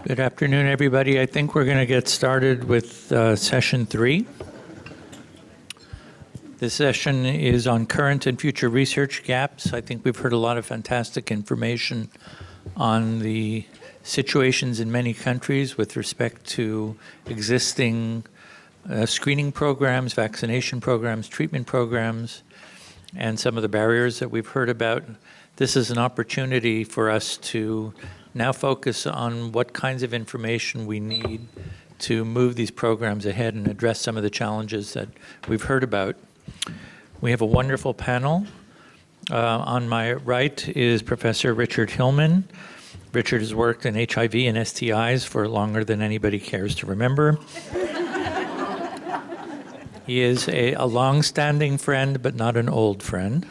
Good afternoon, everybody. I think we're going to get started with session 3. This session is on current and future research gaps. I think we've heard a lot of fantastic information on the situations in many countries with respect to existing screening programs, vaccination programs, treatment programs, and some of the barriers that we've heard about. This is an opportunity for us to now focus on what kinds of information we need to move these programs ahead and address some of the challenges that we've heard about. We have a wonderful panel. On my right is Professor Richard Hillman. Richard has worked in HIV and STIs for longer than anybody cares to remember. He is a long-standing friend, but not an old friend.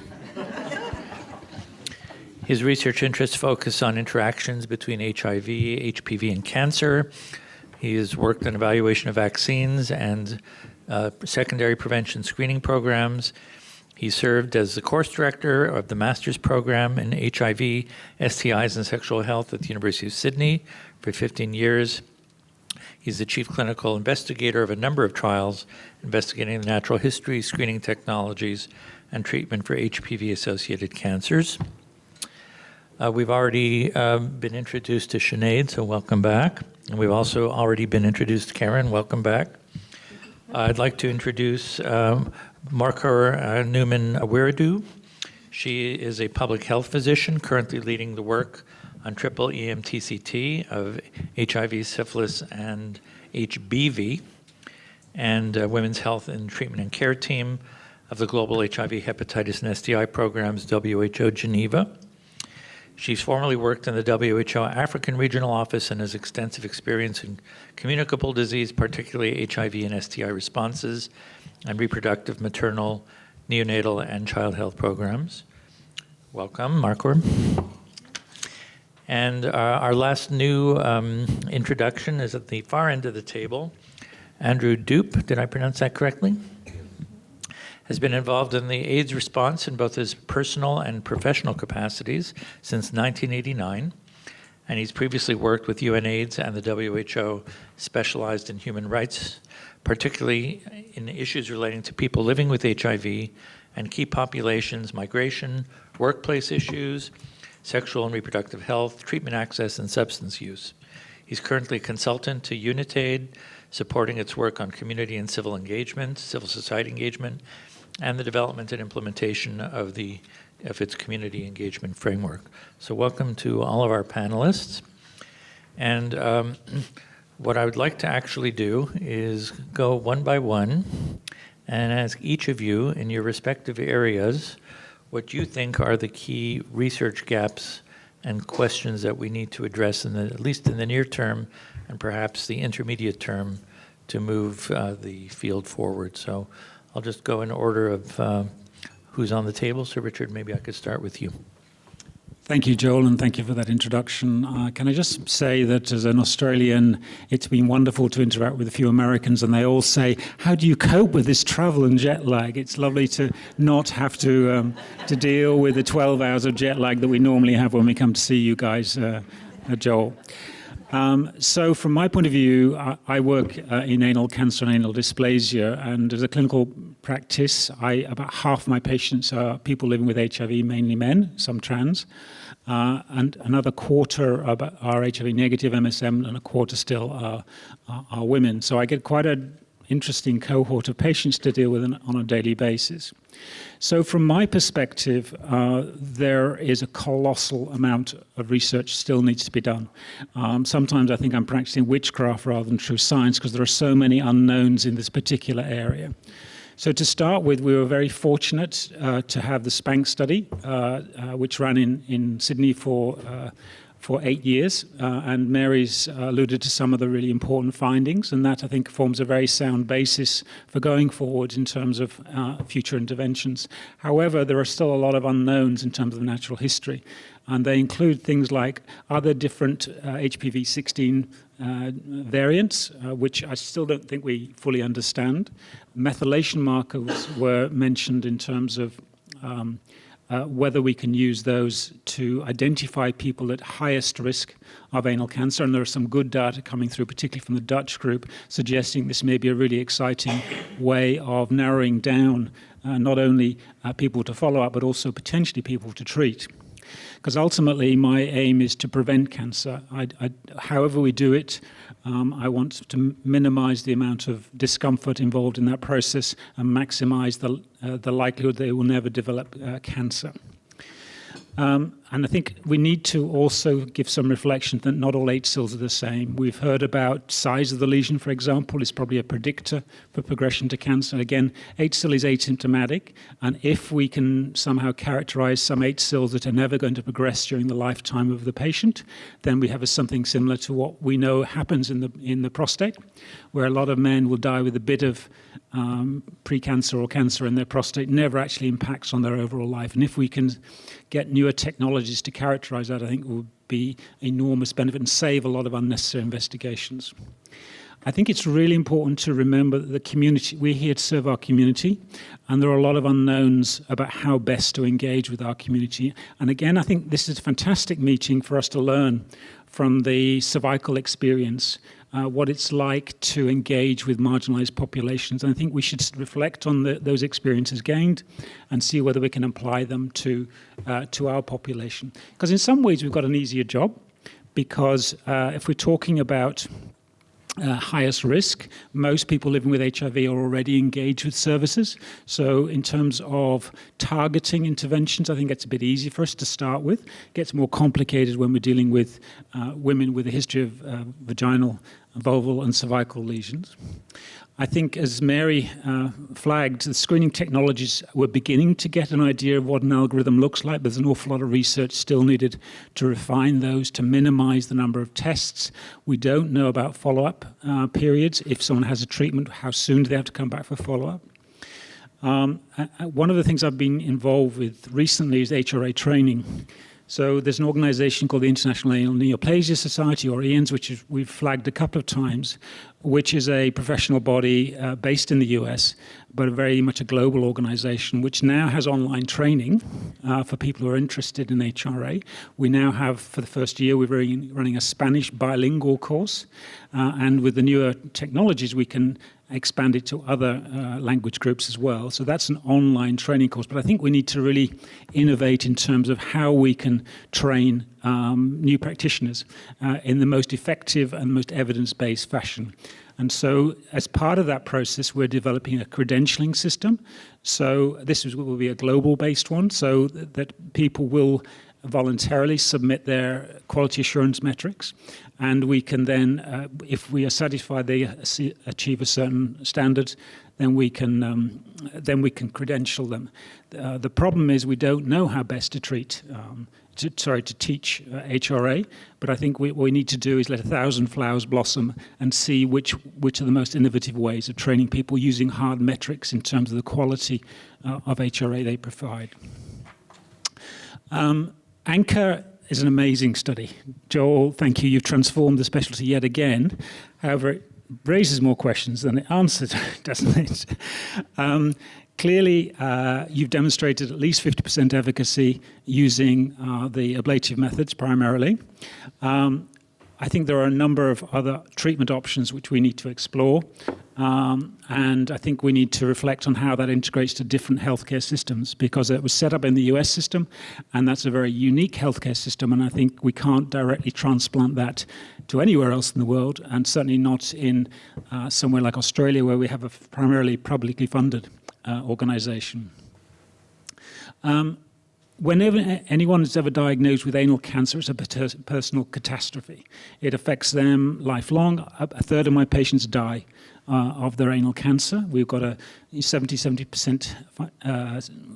His research interests focus on interactions between HIV, HPV, and cancer. He has worked on evaluation of vaccines and secondary prevention screening programs. He served as the course director of the master's program in HIV, STIs, and sexual health at the University of Sydney for 15 years. He's the chief clinical investigator of a number of trials investigating the natural history, screening technologies, and treatment for HPV-associated cancers. We've already been introduced to Sinead, so welcome back. And we've also already been introduced to Karen, welcome back. I'd like to introduce Markor Newman-Wiredu. She is a public health physician currently leading the work on triple EMTCT of HIV, syphilis, and HBV, and Women's Health and Treatment and Care Team of the Global HIV, Hepatitis, and STI Programs, WHO Geneva. She's formerly worked in the WHO African Regional Office and has extensive experience in communicable disease, particularly HIV and STI responses, and reproductive, maternal, neonatal, and child health programs. Welcome, Markor. And our last new introduction is at the far end of the table. Andrew Dupe, did I pronounce that correctly? Has been involved in the AIDS response in both his personal and professional capacities since 1989, and he's previously worked with UNAIDS and the WHO, specialized in human rights, particularly in issues relating to people living with HIV and key populations, migration, workplace issues, sexual and reproductive health, treatment access, and substance use. He's currently a consultant to UNITAID, supporting its work on community and civil engagement, civil society engagement, and the development and implementation of its community engagement framework. So welcome to all of our panelists. And what I would like to actually do is go one by one and ask each of you in your respective areas what you think are the key research gaps and questions that we need to address, at least in the near term and perhaps the intermediate term, to move the field forward. So I'll just go in order of who's on the table. So Richard, maybe I could start with you. Thank you, Joel, and thank you for that introduction. Can I just say that as an Australian, it's been wonderful to interact with a few Americans, and they all say, how do you cope with this travel and jet lag? It's lovely to not have to deal with the 12 hours of jet lag that we normally have when we come to see you guys, Joel. So from my point of view, I work in anal cancer and anal dysplasia, and as a clinical practice, about half my patients are people living with HIV, mainly men, some trans, and another quarter are HIV negative MSM, and a quarter still are women. So I get quite an interesting cohort of patients to deal with on a daily basis. So from my perspective, there is a colossal amount of research still needs to be done. Sometimes I think I'm practicing witchcraft rather than true science because there are so many unknowns in this particular area. So to start with, we were very fortunate to have the SPANK study, which ran in Sydney for 8 years, and Mary's alluded to some of the really important findings, and that I think forms a very sound basis for going forward in terms of future interventions. However, there are still a lot of unknowns in terms of natural history, and they include things like, are there different HPV-16 variants, which I still don't think we fully understand. Methylation markers were mentioned in terms of whether we can use those to identify people at highest risk of anal cancer. And there are some good data coming through, particularly from the Dutch group, suggesting this may be a really exciting way of narrowing down not only people to follow up, but also potentially people to treat. Because ultimately, my aim is to prevent cancer. However we do it, I want to minimize the amount of discomfort involved in that process and maximize the likelihood they will never develop cancer. And I think we need to also give some reflection that not all HSILs are the same. We've heard about size of the lesion, for example, is probably a predictor for progression to cancer. Again, HSIL is asymptomatic, and if we can somehow characterize some HSILs that are never going to progress during the lifetime of the patient, then we have something similar to what we know happens in the prostate, where a lot of men will die with a bit of precancer or cancer in their prostate, never actually impacts on their overall life. And if we can get newer technologies to characterize that, I think will be enormous benefit and save a lot of unnecessary investigations. I think it's really important to remember that the community, we're here to serve our community, and there are a lot of unknowns about how best to engage with our community. And again, I think this is a fantastic meeting for us to learn from the cervical experience, what it's like to engage with marginalized populations. And I think we should reflect on those experiences gained and see whether we can apply them to our population. Because in some ways, we've got an easier job, because if we're talking about highest risk, most people living with HIV are already engaged with services. So in terms of targeting interventions, I think it's a bit easier for us to start with. It gets more complicated when we're dealing with women with a history of vaginal, vulval and cervical lesions. I think, as Mary flagged, the screening technologies were beginning to get an idea of what an algorithm looks like. There's an awful lot of research still needed to refine those, to minimize the number of tests. We don't know about follow-up periods. If someone has a treatment, how soon do they have to come back for follow-up? One of the things I've been involved with recently is HRA training. So there's an organization called the International Anal Neoplasia Society, or IANS, which we've flagged a couple of times, which is a professional body based in the US, but very much a global organization, which now has online training for people who are interested in HRA. We now have, for the first year, we're running a Spanish bilingual course, and with the newer technologies, we can expand it to other language groups as well. So that's an online training course. But I think we need to really innovate in terms of how we can train new practitioners in the most effective and most evidence-based fashion. And so as part of that process, we're developing a credentialing system. So this will be a global-based one, so that people will voluntarily submit their quality assurance metrics, and we can then, if we are satisfied they achieve a certain standard, then we can credential them. The problem is we don't know how best to treat, to teach HRA, but I think what we need to do is let 1,000 flowers blossom and see which are the most innovative ways of training people using hard metrics in terms of the quality of HRA they provide. Anchor is an amazing study. Joel, thank you. You've transformed the specialty yet again. However, it raises more questions than it answers, doesn't it? Clearly, you've demonstrated at least 50% efficacy using the ablative methods primarily. I think there are a number of other treatment options which we need to explore. And I think we need to reflect on how that integrates to different healthcare systems, because it was set up in the US system, and that's a very unique healthcare system, and I think we can't directly transplant that to anywhere else in the world, and certainly not in somewhere like Australia, where we have a primarily publicly funded organization. Whenever anyone is ever diagnosed with anal cancer, it's a personal catastrophe. It affects them lifelong. A third of my patients die of their anal cancer. We've got a 70%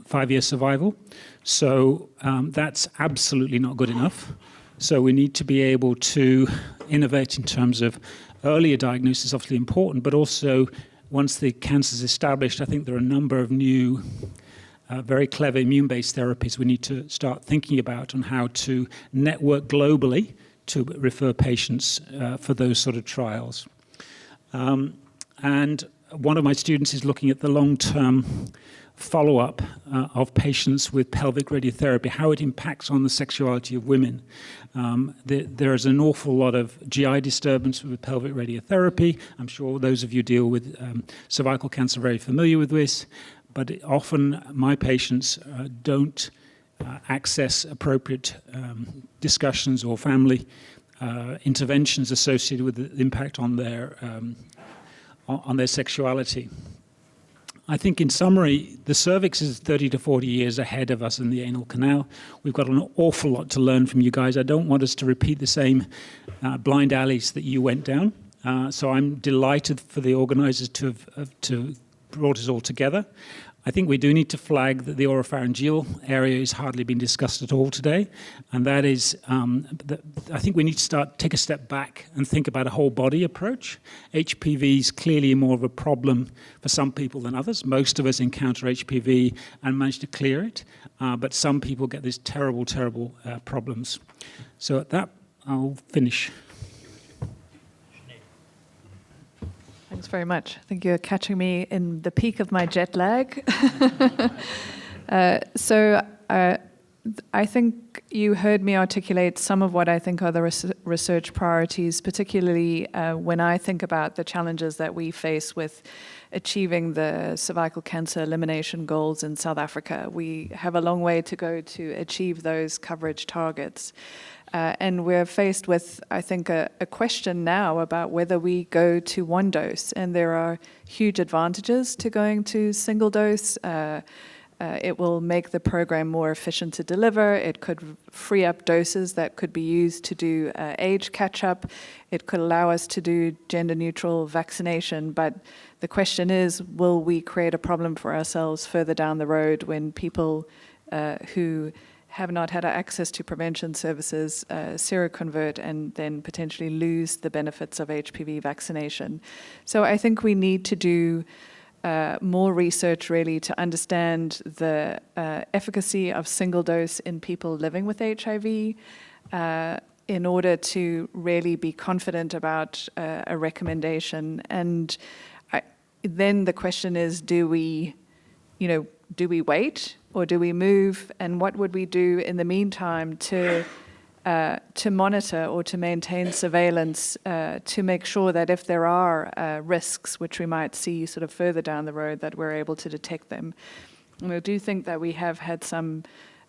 5-year survival. So that's absolutely not good enough. So we need to be able to innovate in terms of earlier diagnosis, obviously important, but also once the cancer is established, I think there are a number of new very clever immune-based therapies we need to start thinking about on how to network globally to refer patients for those sort of trials. And one of my students is looking at the long-term follow-up of patients with pelvic radiotherapy, how it impacts on the sexuality of women. There is an awful lot of GI disturbance with pelvic radiotherapy. I'm sure those of you who deal with cervical cancer are very familiar with this, but often my patients don't access appropriate discussions or family interventions associated with the impact on their sexuality. I think in summary, the cervix is 30 to 40 years ahead of us in the anal canal. We've got an awful lot to learn from you guys. I don't want us to repeat the same blind alleys that you went down. So I'm delighted for the organizers to have brought us all together. I think we do need to flag that the oropharyngeal area has hardly been discussed at all today, and that is, I think we need to take a step back and think about a whole body approach. HPV is clearly more of a problem for some people than others. Most of us encounter HPV and manage to clear it, but some people get these terrible, terrible problems. So at that, I'll finish. Thanks very much. I think you're catching me in the peak of my jet lag. I think you heard me articulate some of what I think are the research priorities, particularly when I think about the challenges that we face with achieving the cervical cancer elimination goals in South Africa. We have a long way to go to achieve those coverage targets. And we're faced with, I think, a question now about whether we go to one dose. And there are huge advantages to going to single dose. It will make the program more efficient to deliver. It could free up doses that could be used to do age catch-up. It could allow us to do gender-neutral vaccination. But the question is, will we create a problem for ourselves further down the road when people who have not had access to prevention services seroconvert and then potentially lose the benefits of HPV vaccination? So I think we need to do more research really to understand the efficacy of single dose in people living with HIV in order to really be confident about a recommendation. And then the question is, do we wait or do we move? And what would we do in the meantime to monitor or to maintain surveillance to make sure that if there are risks, which we might see sort of further down the road, that we're able to detect them? And I do think that we have had some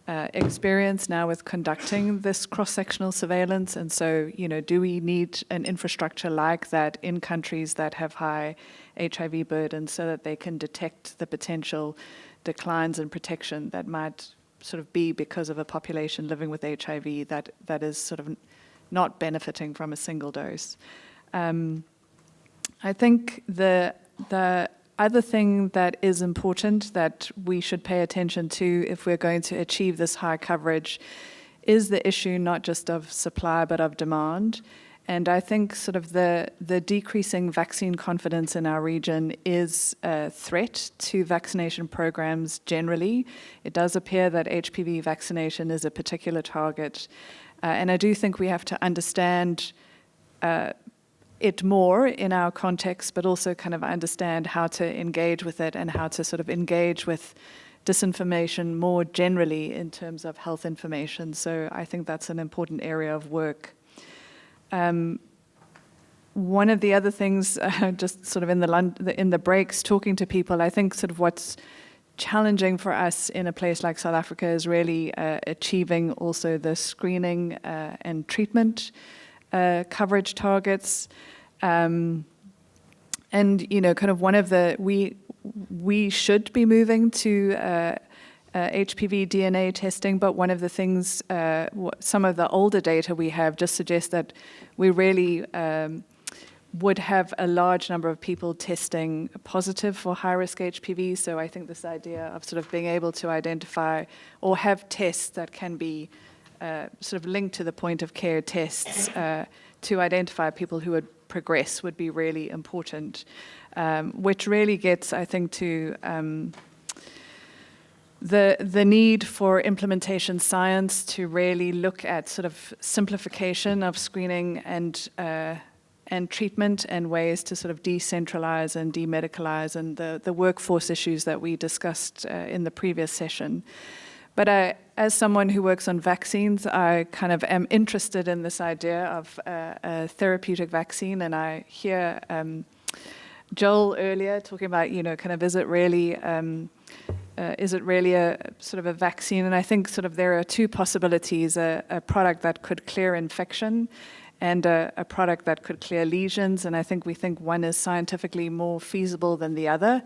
experience now with conducting this cross-sectional surveillance. And so, do we need an infrastructure like that in countries that have high HIV burden so that they can detect the potential declines in protection that might sort of be because of a population living with HIV that is sort of not benefiting from a single dose? I think the other thing that is important that we should pay attention to if we're going to achieve this high coverage is the issue not just of supply but of demand. And I think sort of the decreasing vaccine confidence in our region is a threat to vaccination programs generally. It does appear that HPV vaccination is a particular target. And I do think we have to understand it more in our context, but also kind of understand how to engage with it and how to sort of engage with disinformation more generally in terms of health information. So I think that's an important area of work. One of the other things, just sort of in the breaks, talking to people, I think sort of what's challenging for us in a place like South Africa is really achieving also the screening and treatment coverage targets. And, kind of one of the, we should be moving to HPV DNA testing, but one of the things, some of the older data we have just suggests that we really would have a large number of people testing positive for high-risk HPV. So I think this idea of sort of being able to identify or have tests that can be sort of linked to the point-of-care tests to identify people who would progress would be really important, which really gets, I think, to the need for implementation science to really look at sort of simplification of screening and and treatment and ways to sort of decentralize and demedicalize and the workforce issues that we discussed in the previous session. But as someone who works on vaccines, I kind of am interested in this idea of a therapeutic vaccine, and I hear Joel earlier talking about, kind of is it really a sort of a vaccine? And I think sort of there are two possibilities: a product that could clear infection, and a product that could clear lesions. And I think we think one is scientifically more feasible than the other.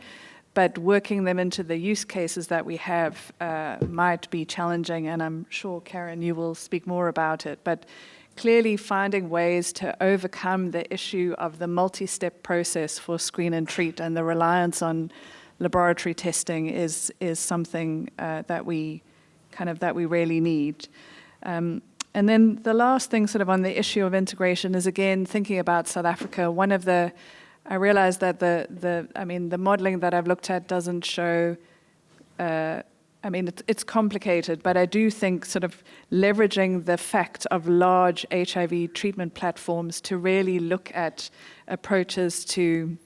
But working them into the use cases that we have might be challenging, and I'm sure, Karen, you will speak more about it. But clearly finding ways to overcome the issue of the multi-step process for screen and treat and the reliance on laboratory testing is something that we really need. And then the last thing sort of on the issue of integration is, again, thinking about South Africa. I realize that the modeling that I've looked at doesn't show, it's complicated, but I do think sort of leveraging the fact of large HIV treatment platforms to really look at approaches to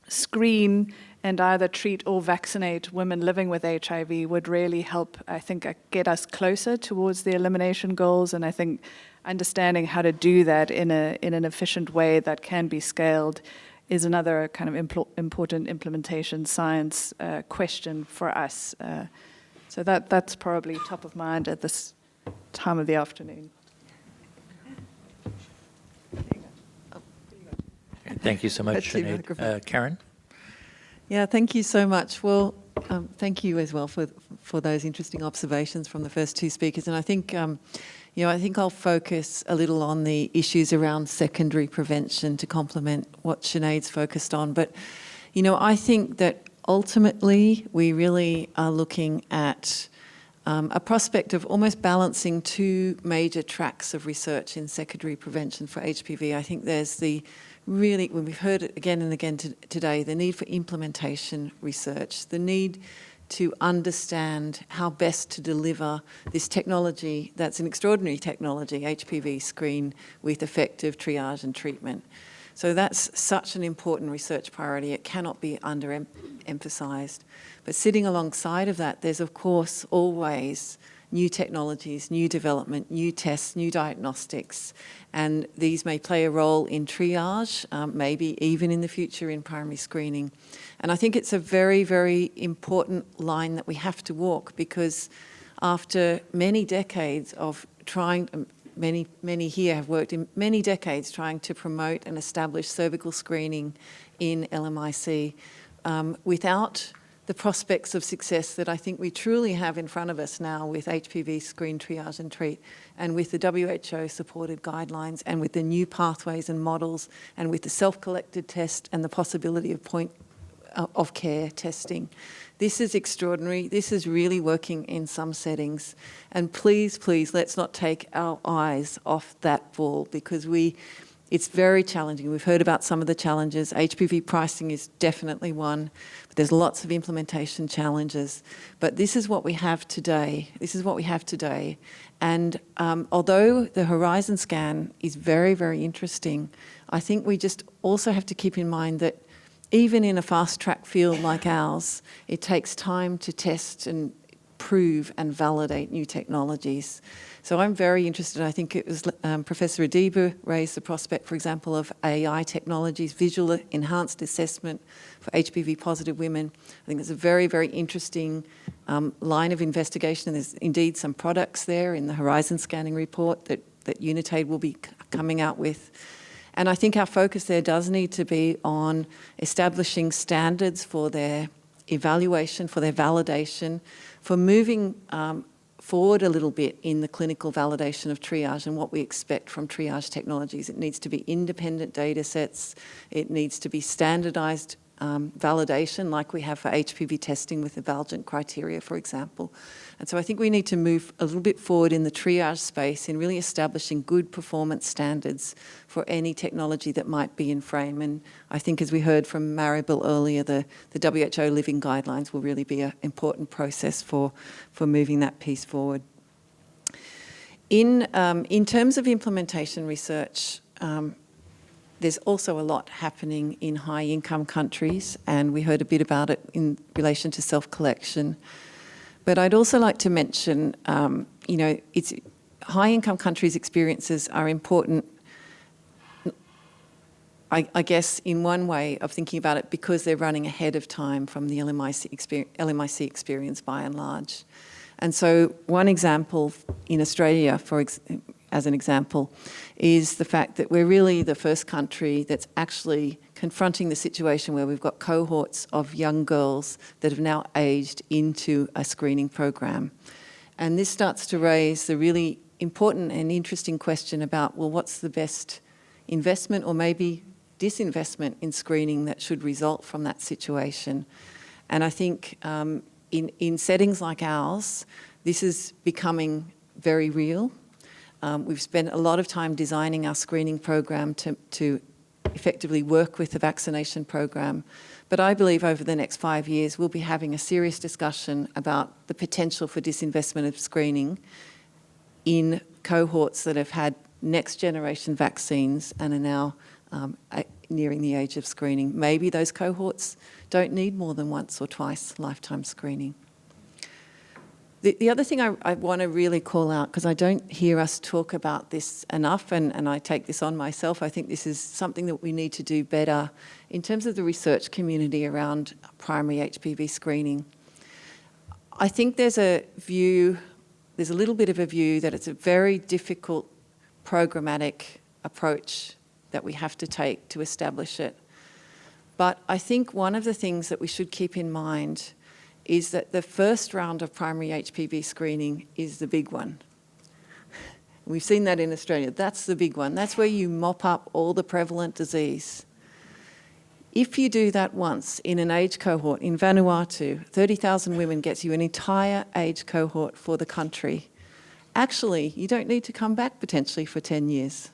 screen and either treat or vaccinate women living with HIV would really help, I think, get us closer towards the elimination goals. And I think understanding how to do that in an efficient way that can be scaled is another kind of important implementation science question for us. So that's probably top of mind at this time of the afternoon. Thank you so much, Sinead. Karen? Yeah, thank you so much. Well, thank you as well for those interesting observations from the first two speakers. And I think, I think I'll focus a little on the issues around secondary prevention to complement what Sinead's focused on. But, I think that ultimately we really are looking at a prospect of almost balancing two major tracks of research in secondary prevention for HPV. I think there's when we've heard it again and again today, the need for implementation research, the need to understand how best to deliver this technology that's an extraordinary technology, HPV screen with effective triage and treatment. So that's such an important research priority. It cannot be underemphasised. But sitting alongside of that, there's of course always new technologies, new development, new tests, new diagnostics, and these may play a role in triage, maybe even in the future in primary screening. And I think it's a very, very important line that we have to walk, because after many decades of trying, many here have worked in many decades trying to promote and establish cervical screening in LMIC, without the prospects of success that I think we truly have in front of us now with HPV screen, triage and treat, and with the WHO supported guidelines, and with the new pathways and models, and with the self-collected test and the possibility of point of care testing. This is extraordinary. This is really working in some settings. And please, please, let's not take our eyes off that ball, because it's very challenging. We've heard about some of the challenges. HPV pricing is definitely one, but there's lots of implementation challenges. But this is what we have today. And although the Horizon scan is very, very interesting, I think we just also have to keep in mind that even in a fast-track field like ours, it takes time to test and prove and validate new technologies. So I'm very interested. I think it was Professor Adiba raised the prospect, for example, of AI technologies, visual enhanced assessment for HPV positive women. I think it's a very, very interesting line of investigation. There's indeed some products there in the Horizon scanning report that Unitaid will be coming out with. And I think our focus there does need to be on establishing standards for their evaluation, for their validation, for moving forward a little bit in the clinical validation of triage and what we expect from triage technologies. It needs to be independent data sets. It needs to be standardized validation like we have for HPV testing with the Valgent criteria, for example. And so I think we need to move a little bit forward in the triage space in really establishing good performance standards for any technology that might be in frame. And I think, as we heard from Maribel earlier, the WHO living guidelines will really be an important process for moving that piece forward. In terms of implementation research, there's also a lot happening in high-income countries, and we heard a bit about it in relation to self-collection. But I'd also like to mention, it's high-income countries' experiences are important, I guess, in one way of thinking about it, because they're running ahead of time from the LMIC experience by and large. And so one example in Australia, as an example, is the fact that we're really the first country that's actually confronting the situation where we've got cohorts of young girls that have now aged into a screening program. And this starts to raise the really important and interesting question about, well, what's the best investment or maybe disinvestment in screening that should result from that situation? And I think in settings like ours, this is becoming very real. We've spent a lot of time designing our screening program to effectively work with the vaccination program. But I believe over the next 5 years, we'll be having a serious discussion about the potential for disinvestment of screening in cohorts that have had next generation vaccines and are now nearing the age of screening. Maybe those cohorts don't need more than once or twice lifetime screening. The other thing I want to really call out, because I don't hear us talk about this enough, and I take this on myself, I think this is something that we need to do better in terms of the research community around primary HPV screening. I think there's a little bit of a view that it's a very difficult programmatic approach that we have to take to establish it. But I think one of the things that we should keep in mind is that the first round of primary HPV screening is the big one. We've seen that in Australia. That's the big one. That's where you mop up all the prevalent disease. If you do that once in an age cohort, in Vanuatu, 30,000 women gets you an entire age cohort for the country. Actually, you don't need to come back potentially for 10 years.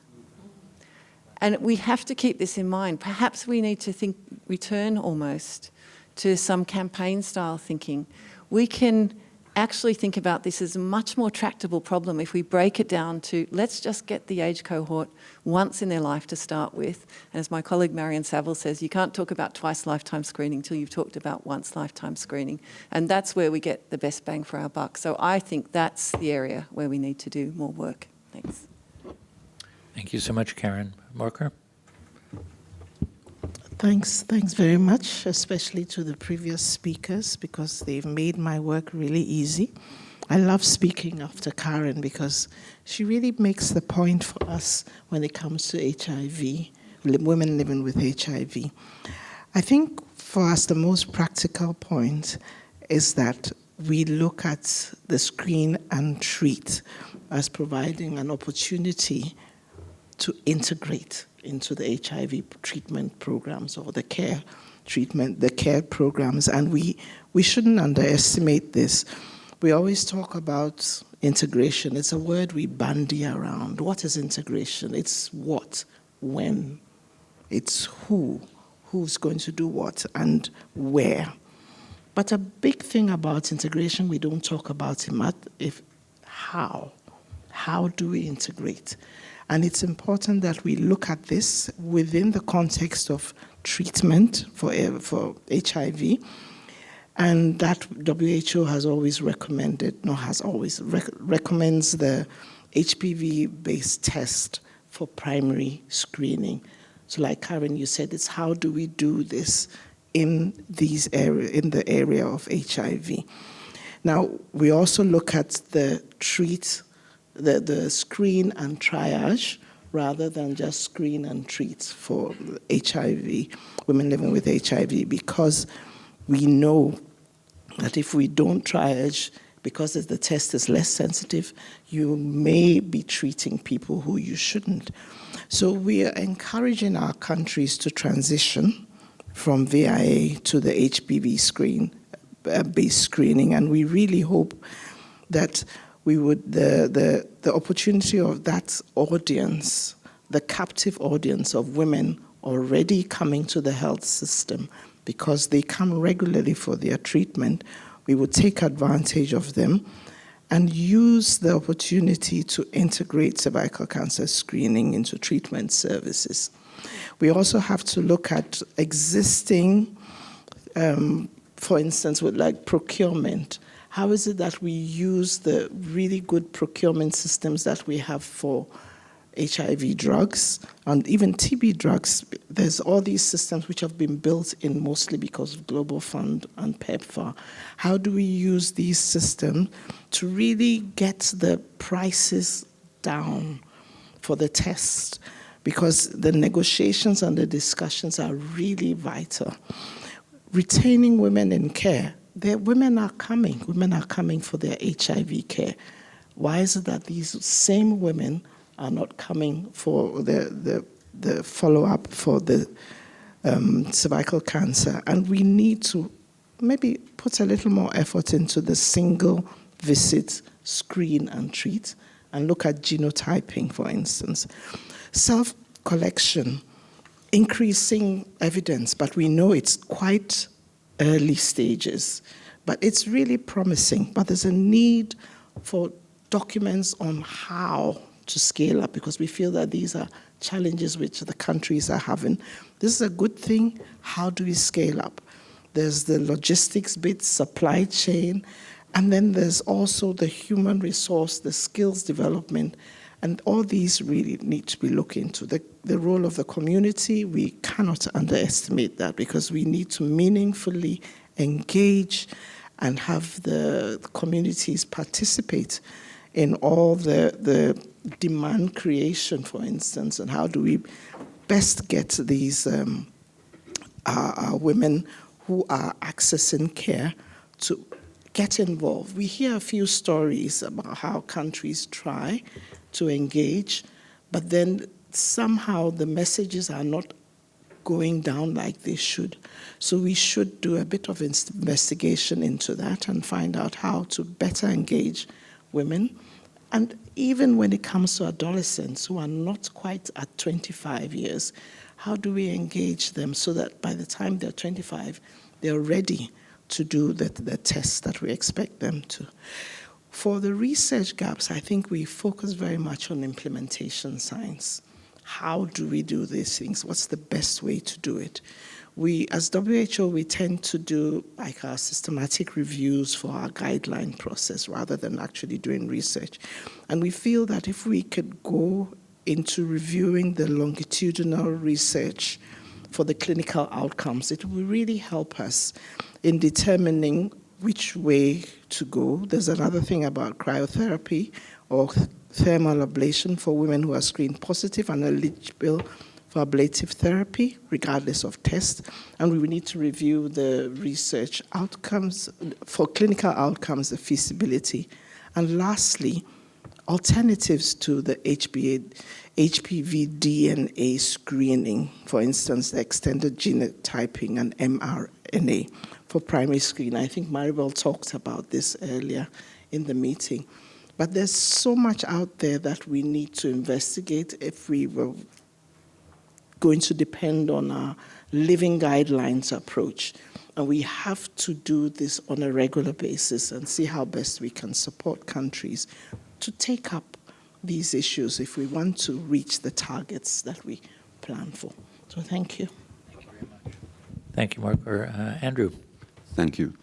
And we have to keep this in mind. Perhaps we need to return almost to some campaign-style thinking. We can actually think about this as a much more tractable problem if we break it down to, let's just get the age cohort once in their life to start with. And as my colleague Marion Saville says, you can't talk about twice lifetime screening till you've talked about once lifetime screening. And that's where we get the best bang for our buck. So I think that's the area where we need to do more work. Thanks. Thank you so much, Karen. Marker? Thanks very much, especially to the previous speakers, because they've made my work really easy. I love speaking after Karen because she really makes the point for us when it comes to HIV, women living with HIV. I think for us the most practical point is that we look at the screen and treat as providing an opportunity to integrate into the HIV treatment programs or the care programs. And we shouldn't underestimate this. We always talk about integration. It's a word we bandy around. What is integration? It's what, when, it's who's going to do what, and where. But a big thing about integration we don't talk about is how. How do we integrate? And it's important that we look at this within the context of treatment for HIV, and that WHO has always recommended, recommends the HPV-based test for primary screening. So like Karen, you said, it's how do we do this in the area of HIV. Now, we also look at the screen and triage rather than just screen and treat for HIV, women living with HIV, because we know that if we don't triage, because the test is less sensitive, you may be treating people who you shouldn't. So we are encouraging our countries to transition from VIA to the HPV based screening, and we really hope that we would the opportunity of that audience, the captive audience of women already coming to the health system because they come regularly for their treatment, we would take advantage of them and use the opportunity to integrate cervical cancer screening into treatment services. We also have to look at existing, for instance, with like procurement. How is it that we use the really good procurement systems that we have for HIV drugs and even TB drugs? There's all these systems which have been built in mostly because of Global Fund and PEPFAR. How do we use these systems to really get the prices down for the tests? Because the negotiations and the discussions are really vital. Retaining women in care. Women are coming for their HIV care. Why is it that these same women are not coming for the follow-up for the cervical cancer? And we need to maybe put a little more effort into the single visit, screen and treat, and look at genotyping, for instance. Self-collection, increasing evidence, but we know it's quite early stages, but it's really promising. But there's a need for documents on how to scale up, because we feel that these are challenges which the countries are having. This is a good thing. How do we scale up? There's the logistics bit, supply chain, and then there's also the human resource, the skills development, and all these really need to be looked into. The role of the community, we cannot underestimate that, because we need to meaningfully engage and have the communities participate in all the demand creation, for instance, and how do we best get these women who are accessing care to get involved. We hear a few stories about how countries try to engage, but then somehow the messages are not going down like they should. So we should do a bit of investigation into that and find out how to better engage women. And even when it comes to adolescents who are not quite at 25 years, how do we engage them so that by the time they're 25, they're ready to do the tests that we expect them to? For the research gaps, I think we focus very much on implementation science. How do we do these things? What's the best way to do it? We, as WHO, we tend to do like our systematic reviews for our guideline process rather than actually doing research. And we feel that if we could go into reviewing the longitudinal research for the clinical outcomes, it will really help us in determining which way to go. There's another thing about cryotherapy or thermal ablation for women who are screened positive and eligible for ablative therapy, regardless of test. And we need to review the research outcomes, for clinical outcomes, the feasibility. And lastly, alternatives to the HPV DNA screening, for instance, the extended genotyping and mRNA for primary screen. I think Maribel talked about this earlier in the meeting. But there's so much out there that we need to investigate if we were going to depend on our living guidelines approach. And we have to do this on a regular basis and see how best we can support countries to take up these issues if we want to reach the targets that we plan for. So thank you. Thank you very much. Thank you, Mark. Andrew. Thank you.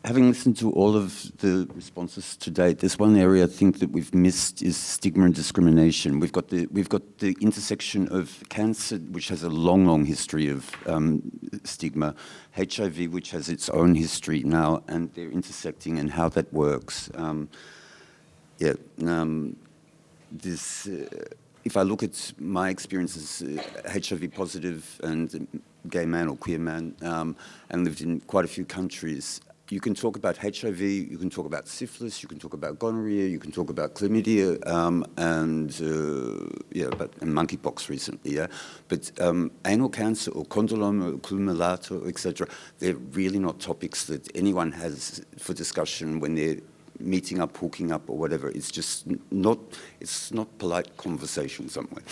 Having listened to all of the responses to date, there's one area I think that we've missed is stigma and discrimination. We've got the intersection of cancer, which has a long, long history of stigma, HIV, which has its own history now, and they're intersecting and how that works. If I look at my experiences, HIV positive and gay man or queer man, and lived in quite a few countries, you can talk about HIV, you can talk about syphilis, you can talk about gonorrhea, you can talk about chlamydia, and monkeypox recently, yeah. But anal cancer or condyloma or culmulato, etc., they're really not topics that anyone has for discussion when they're meeting up, hooking up, or whatever. It's just not. It's not polite conversation somewhere.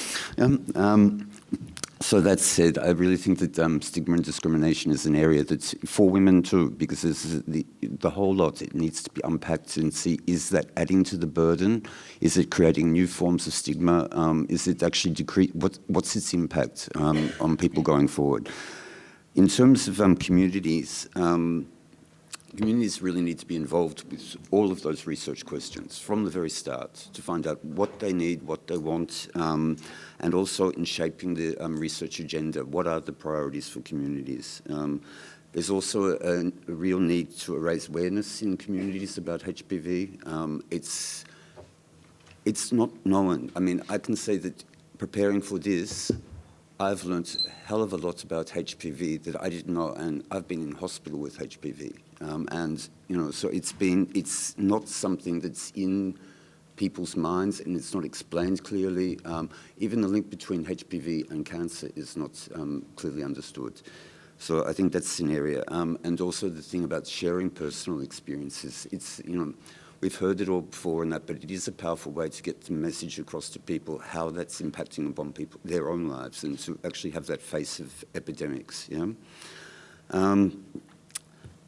So that said, I really think that stigma and discrimination is an area that's for women too, because there's the whole lot. It needs to be unpacked and see, is that adding to the burden? Is it creating new forms of stigma? Is it actually what's its impact on people going forward? In terms of communities, communities really need to be involved with all of those research questions from the very start to find out what they need, what they want, and also in shaping the research agenda. What are the priorities for communities? There's also a real need to raise awareness in communities about HPV. It's not known. I mean, I can say that preparing for this, I've learned a hell of a lot about HPV that I didn't know, and I've been in hospital with HPV. And, you know, so it's not something that's in people's minds, and it's not explained clearly. Even the link between HPV and cancer is not clearly understood. So I think that's an area. And also the thing about sharing personal experiences. It's, you know, we've heard it all before and that, but it is a powerful way to get the message across to people how that's impacting upon people, their own lives, and to actually have that face of epidemics, yeah?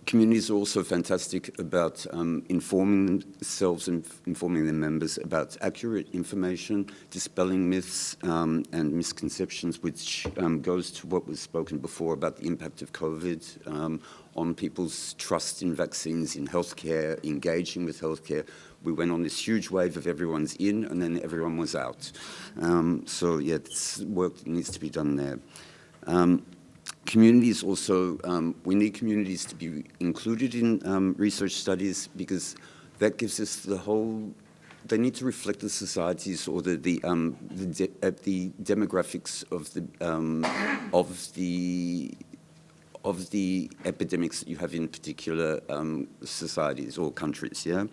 Communities are also fantastic about informing themselves and informing their members about accurate information, dispelling myths and misconceptions, which goes to what was spoken before about the impact of COVID on people's trust in vaccines, in healthcare, engaging with healthcare. We went on this huge wave of everyone's in, and then everyone was out. So yeah, it's work that needs to be done there. Communities also, we need communities to be included in research studies, because that gives us the whole, they need to reflect the societies or the demographics of the epidemics that you have in particular societies or countries, yeah?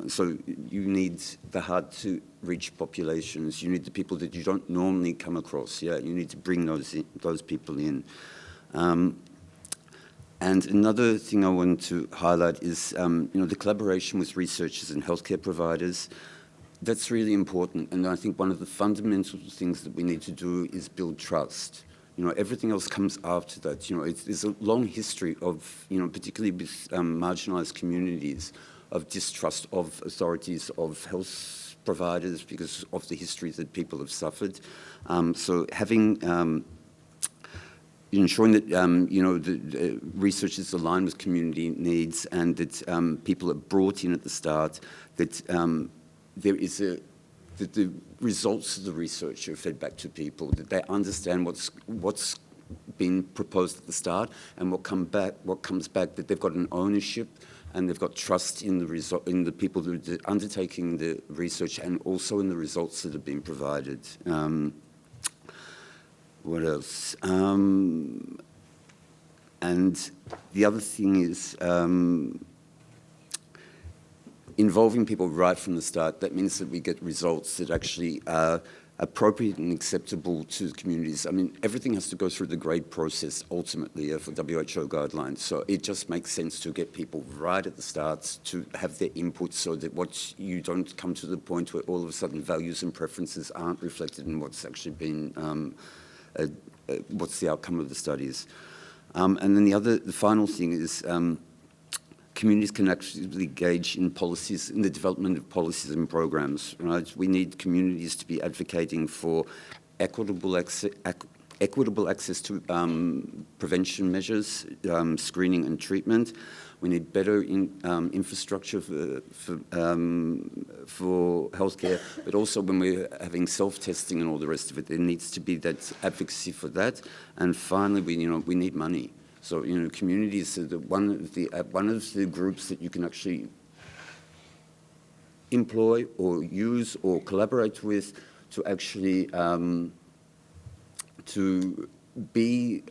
So you need the hard-to-reach populations. You need the people that you don't normally come across. Yeah, you need to bring those people in. And another thing I want to highlight is, you know, the collaboration with researchers and healthcare providers. That's really important. And I think one of the fundamental things that we need to do is build trust. You know, everything else comes after that. You know, there's a long history of, you know, particularly with marginalised communities, of distrust of authorities, of health providers, because of the histories that people have suffered. So having, ensuring that, you know, the research is aligned with community needs, and that people are brought in at the start, that there is that the results of the research are fed back to people, that they understand what's been proposed at the start, and what comes back, that they've got an ownership, and they've got trust in the people that are undertaking the research, and also in the results that have been provided. What else? And the other thing is involving people right from the start. That means that we get results that actually are appropriate and acceptable to the communities. I mean, everything has to go through the grade process ultimately for WHO guidelines. So it just makes sense to get people right at the start to have their input, so that you don't come to the point where all of a sudden values and preferences aren't reflected in what's actually been, what's the outcome of the studies. And then the final thing is, communities can actually engage in policies, in the development of policies and programs, right? We need communities to be advocating for equitable access to prevention measures, screening and treatment. We need better infrastructure for healthcare, but also when we're having self-testing and all the rest of it, there needs to be that advocacy for that. And finally, we need money. So, you know, communities are one of the groups that you can actually employ or use or collaborate with to actually to be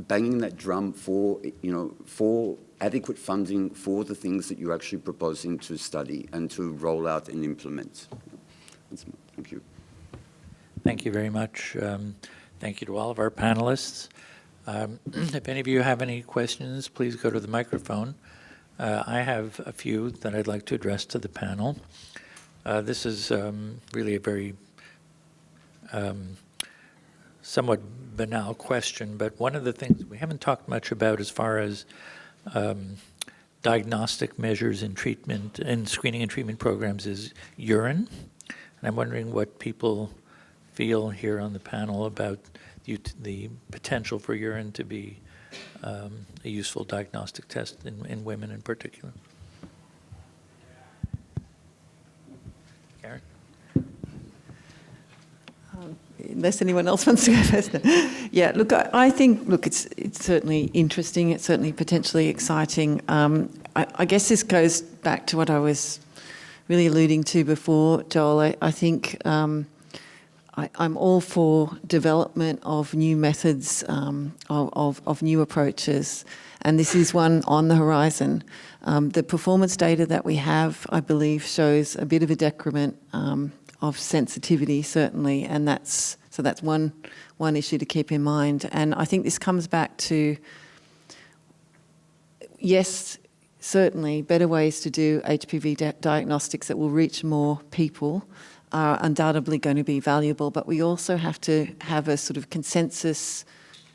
banging that drum for, you know, for adequate funding for the things that you're actually proposing to study and to roll out and implement. Thank you. Thank you very much. Thank you to all of our panelists. If any of you have any questions, please go to the microphone. I have a few that I'd like to address to the panel. This is really a very somewhat banal question, but one of the things we haven't talked much about as far as diagnostic measures in treatment and screening and treatment programs is urine. And I'm wondering what people feel here on the panel about the potential for urine to be a useful diagnostic test in women in particular. Karen? Unless anyone else wants to go first. Yeah, look, I think, look, it's certainly interesting. It's certainly potentially exciting. I guess this goes back to what I was really alluding to before, Joel. I think I'm all for development of new methods, of new approaches, and this is one on the horizon. The performance data that we have, I believe, shows a bit of a decrement of sensitivity, certainly, and that's one issue to keep in mind. And I think this comes back to, yes, certainly better ways to do HPV diagnostics that will reach more people are undoubtedly going to be valuable, but we also have to have a sort of consensus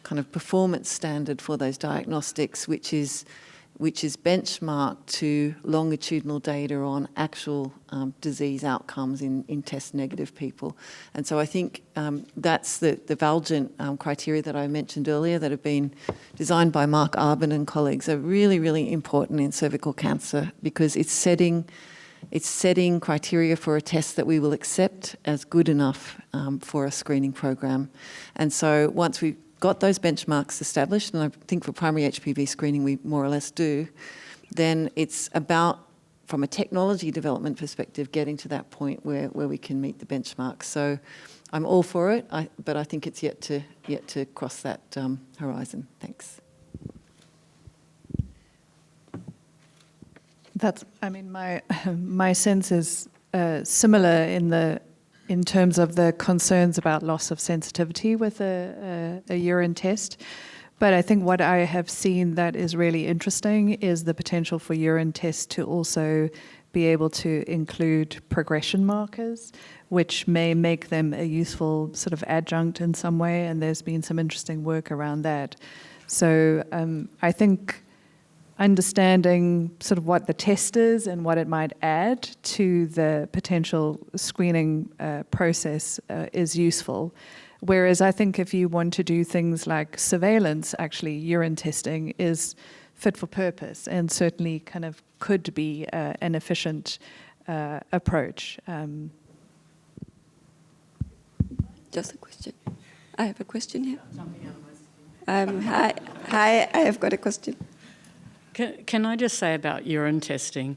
kind of performance standard for those diagnostics, which is benchmarked to longitudinal data on actual disease outcomes in test-negative people. And so I think that's the Valgent criteria that I mentioned earlier that have been designed by Mark Arbin and colleagues are really, really important in cervical cancer because it's setting criteria for a test that we will accept as good enough for a screening program. And so once we've got those benchmarks established, and I think for primary HPV screening we more or less do, then it's about, from a technology development perspective, getting to that point where we can meet the benchmarks. So I'm all for it, but I think it's yet to cross that horizon. Thanks. My sense is similar in terms of the concerns about loss of sensitivity with a urine test. But I think what I have seen that is really interesting is the potential for urine tests to also be able to include progression markers, which may make them a useful sort of adjunct in some way, and there's been some interesting work around that. So I think understanding sort of what the test is and what it might add to the potential screening process is useful. Whereas I think if you want to do things like surveillance, actually urine testing is fit for purpose and certainly kind of could be an efficient approach. Just a question. I have a question here. Hi, I have got a question. Can I just say about urine testing,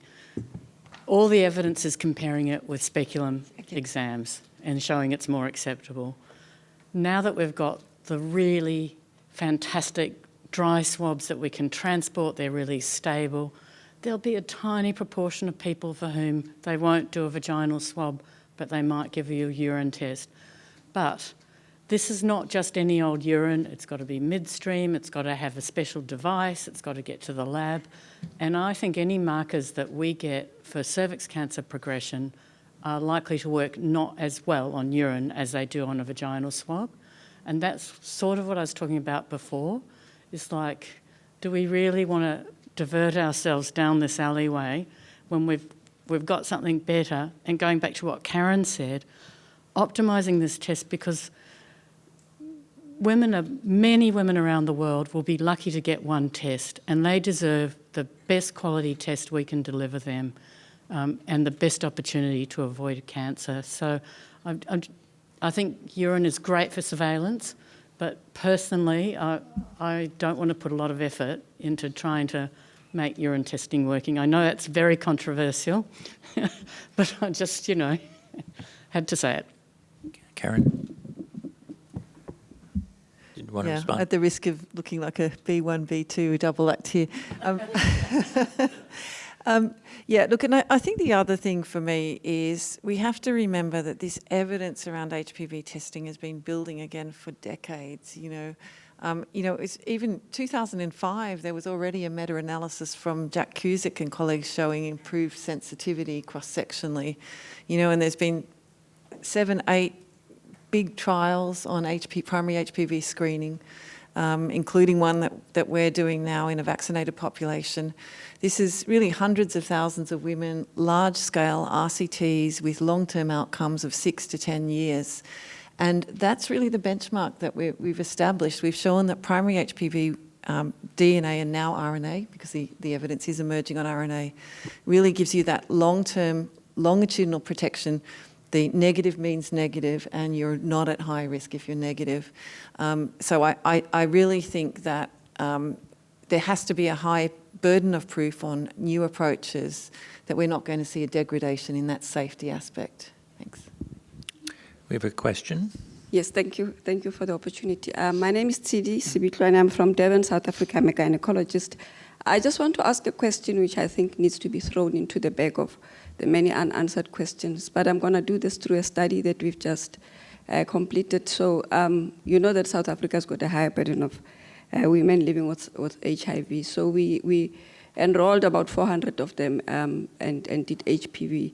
all the evidence is comparing it with speculum exams and showing it's more acceptable. Now that we've got the really fantastic dry swabs that we can transport, they're really stable, there'll be a tiny proportion of people for whom they won't do a vaginal swab, but they might give you a urine test. But this is not just any old urine. It's got to be midstream, it's got to have a special device, it's got to get to the lab. And I think any markers that we get for cervix cancer progression are likely to work not as well on urine as they do on a vaginal swab. And that's sort of what I was talking about before. It's like, do we really want to divert ourselves down this alleyway when we've got something better? And going back to what Karen said, optimising this test, because many women around the world will be lucky to get one test, and they deserve the best quality test we can deliver them and the best opportunity to avoid cancer. So I think urine is great for surveillance, but personally I don't want to put a lot of effort into trying to make urine testing working. I know that's very controversial, but I just, had to say it. Karen? Want to respond? At the risk of looking like a B1, B2 double act here. Look, and I think the other thing for me is we have to remember that this evidence around HPV testing has been building again for decades. It's even 2005, there was already a meta-analysis from Jack Cusick and colleagues showing improved sensitivity cross-sectionally, and there's been 7, 8 big trials on primary HPV screening, including one that we're doing now in a vaccinated population. This is really hundreds of thousands of women, large-scale RCTs with long-term outcomes of 6 to 10 years. And that's really the benchmark that we've established. We've shown that primary HPV DNA and now RNA, because the evidence is emerging on RNA, really gives you that long-term, longitudinal protection. The negative means negative, and you're not at high risk if you're negative. So I really think that there has to be a high burden of proof on new approaches, that we're not going to see a degradation in that safety aspect. Thanks. We have a question. Yes, thank you. Thank you for the opportunity. My name is Tsidi Sibitlo, and I'm from Devon, South Africa. I'm a gynecologist. I just want to ask a question which I think needs to be thrown into the bag of the many unanswered questions, but I'm going to do this through a study that we've just completed. So you know that South Africa's got a higher burden of women living with HIV. So we enrolled about 400 of them and did HPV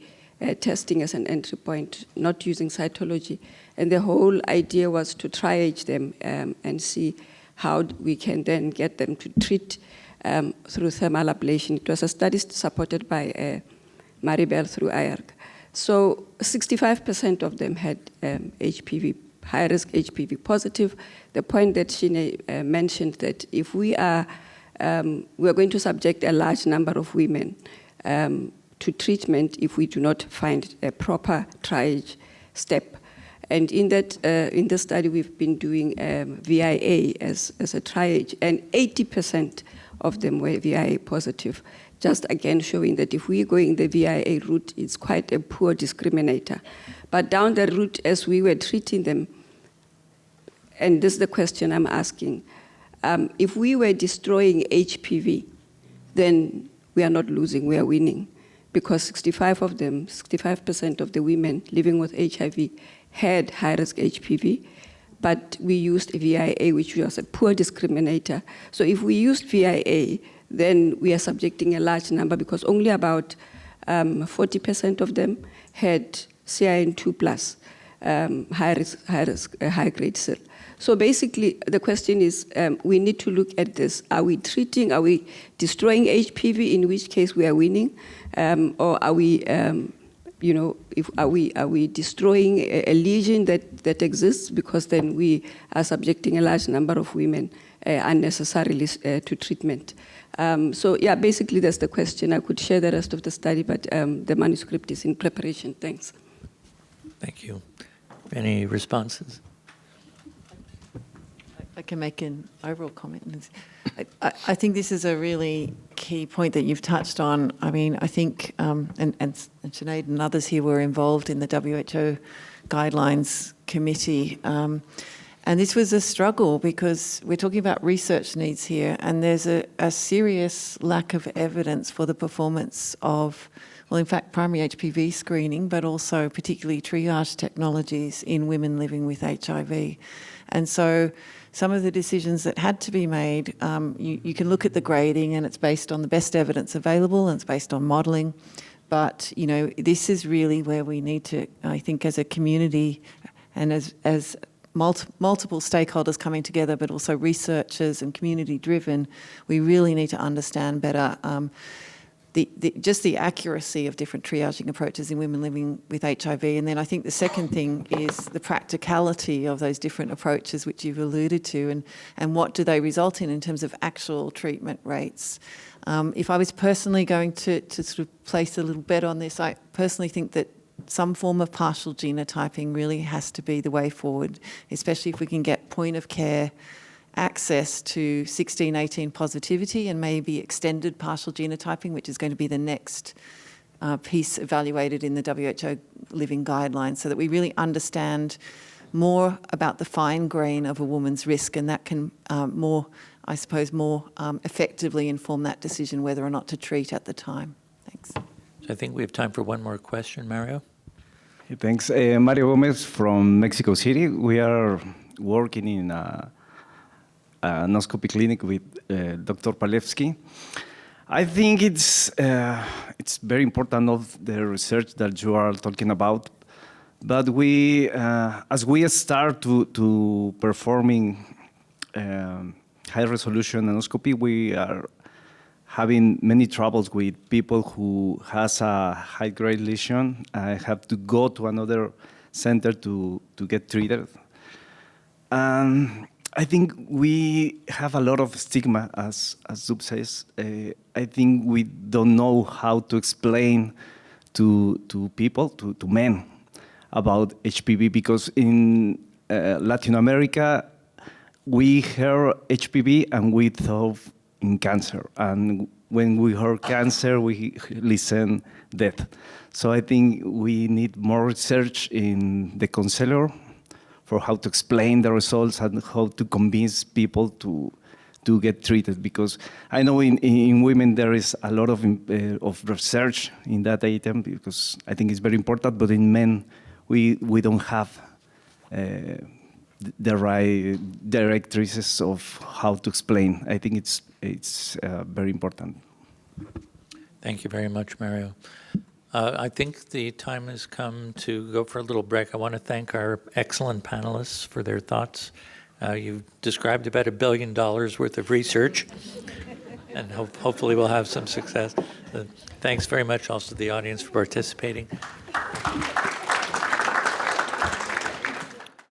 testing as an entry point, not using cytology. And the whole idea was to triage them and see how we can then get them to treat through thermal ablation. It was a study supported by Maribel through IARC. So 65% of them had HPV, high-risk HPV positive. The point that Shine mentioned, that if we are going to subject a large number of women to treatment if we do not find a proper triage step. And in the study, we've been doing VIA as a triage, and 80% of them were VIA positive. Just again showing that if we're going the VIA route, it's quite a poor discriminator. But down the route, as we were treating them, and this is the question I'm asking, if we were destroying HPV, then we are not losing, we are winning. Because 65% of the women living with HIV had high-risk HPV, but we used VIA, which was a poor discriminator. So if we used VIA, then we are subjecting a large number, because only about 40% of them had CIN2 plus high-grade cell. So basically, the question is, we need to look at this. Are we destroying HPV, in which case we are winning? Or are we, are we destroying a lesion that exists, because then we are subjecting a large number of women unnecessarily to treatment? So yeah, basically that's the question. I could share the rest of the study, but the manuscript is in preparation. Thanks. Thank you. Any responses? I can make an overall comment. I think this is a really key point that you've touched on. I mean, I think, and Sinead and others here were involved in the WHO guidelines committee. And this was a struggle, because we're talking about research needs here, and there's a serious lack of evidence for the performance of, well, in fact, primary HPV screening, but also particularly triage technologies in women living with HIV. And so some of the decisions that had to be made, you can look at the grading, and it's based on the best evidence available, and it's based on modelling. But, this is really where we need to, I think, as a community and as multiple stakeholders coming together, but also researchers and community-driven, we really need to understand better just the accuracy of different triaging approaches in women living with HIV. And then I think the second thing is the practicality of those different approaches, which you've alluded to, and what do they result in terms of actual treatment rates. If I was personally going to sort of place a little bet on this, I personally think that some form of partial genotyping really has to be the way forward, especially if we can get point of care access to 16-18 positivity and maybe extended partial genotyping, which is going to be the next piece evaluated in the WHO living guidelines, so that we really understand more about the fine grain of a woman's risk, and that can more effectively inform that decision whether or not to treat at the time. Thanks. So I think we have time for one more question, Mario. Thanks. Mario Gomez from Mexico City. We are working in endoscopy clinic with Dr. Palevsky. I think it's very important of the research that you are talking about, But we, as we start to performing high resolution endoscopy, we are having many troubles with people who has a high grade lesion. I have to go to another center to get treated. I think we have a lot of stigma, as Zub says. I think we don't know how to explain to people, to men, about HPV, because in Latin America, we heard HPV and we thought in cancer. And when we heard cancer, we listen death. So I think we need more research in the counselor for how to explain the results and how to convince people to get treated. Because I know in women there is a lot of research in that item, because I think it's very important, but in men, we don't have the right directrices of how to explain. I think it's very important. Thank you very much, Mario. I think the time has come to go for a little break. I want to thank our excellent panelists for their thoughts. You've described about $1 billion worth of research, and hopefully we'll have some success. Thanks very much also to the audience for participating.